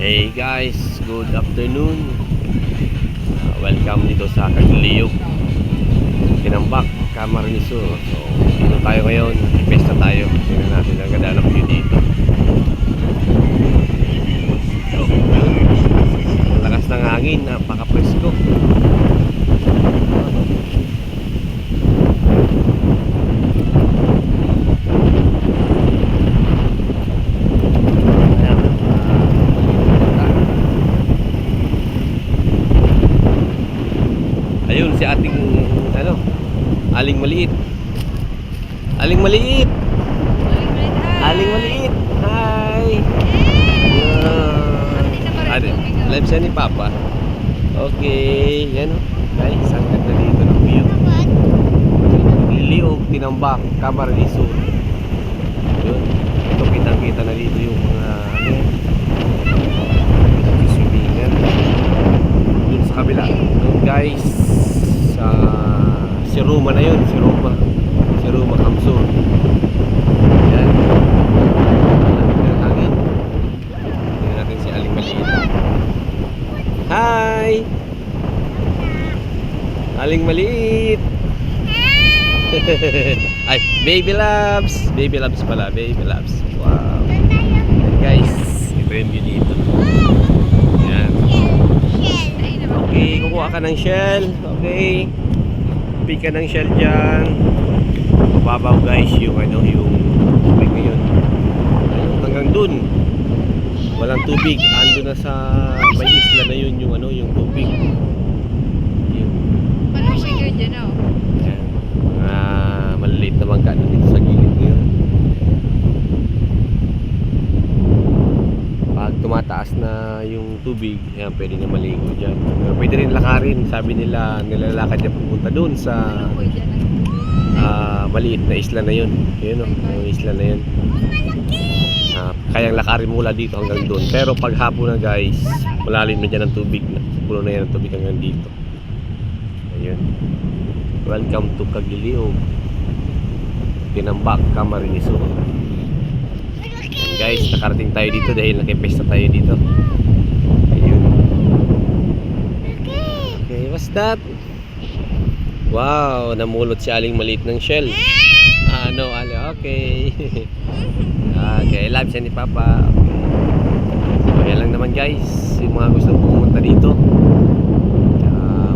Hey guys, good afternoon. Welcome dito sa Cagiliog, Tinambak, Camarines Sur. So, dito tayo ngayon, pesta tayo. Tingnan natin ang ganda ng view dito. So, ang lakas ng hangin, napaka-presko. Ayun si ating aling maliit. Aling maliit. Aling maliit. Hi. Live siya ni Papa. Okay, yan guys, ang ganda dito ng view. Liliog, Tinambak, Camarines Sur. Yun. Ito kitang-kita na dito yung mga swimming dun sa kabila. Doon guys, si Roma na yun, si Roma Kamsur. Yan, ang hangin. Tingnan natin si Aling Maliit. Hi Aling Maliit. Ay, baby loves pala, baby loves. Wow. And guys, ito yung view dito. Yan. Okay, kukuha ka ng shell. Okay, pick ka ng shell dyan. Mababaw guys yung tubig ngayon. Hanggang dun walang tubig, ando na sa may isla na yun yung tubig. Yun. Malamig yun dyan o. Yan. Mga maliliit na bangka na dito sa gilid ngayon. Pag tumataas na yung tubig, yan, pwede na maligo dyan. Pero pwede rin lakarin. Sabi nila, nilalakad niya pupunta dun sa maliit na isla na yun. Yun o, yung isla na yun. Kayang lakarin mula dito hanggang doon. Pero pag hapon na guys, malalim na dyan ang tubig na. Puno na yan ang tubig hanggang dito. Ayun. Welcome to Cagiliog, Tinambak, Camarines Sur. Guys, nakarating tayo dito dahil nakipesta tayo dito. Ayun. Okay, what's that? Wow, namulot si Aling Maliit ng shell. No, Ali, okay. Okay, love siya ni Papa. So, yan lang naman guys. Yung mga gusto pumunta dito,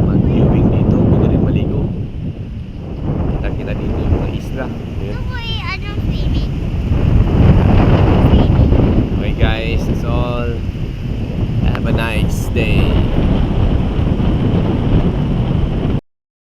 mag-viewing dito, pwede rin maligo. Kita-kita dito yung mga isla. Ayan. Okay guys, that's all. Have a nice day.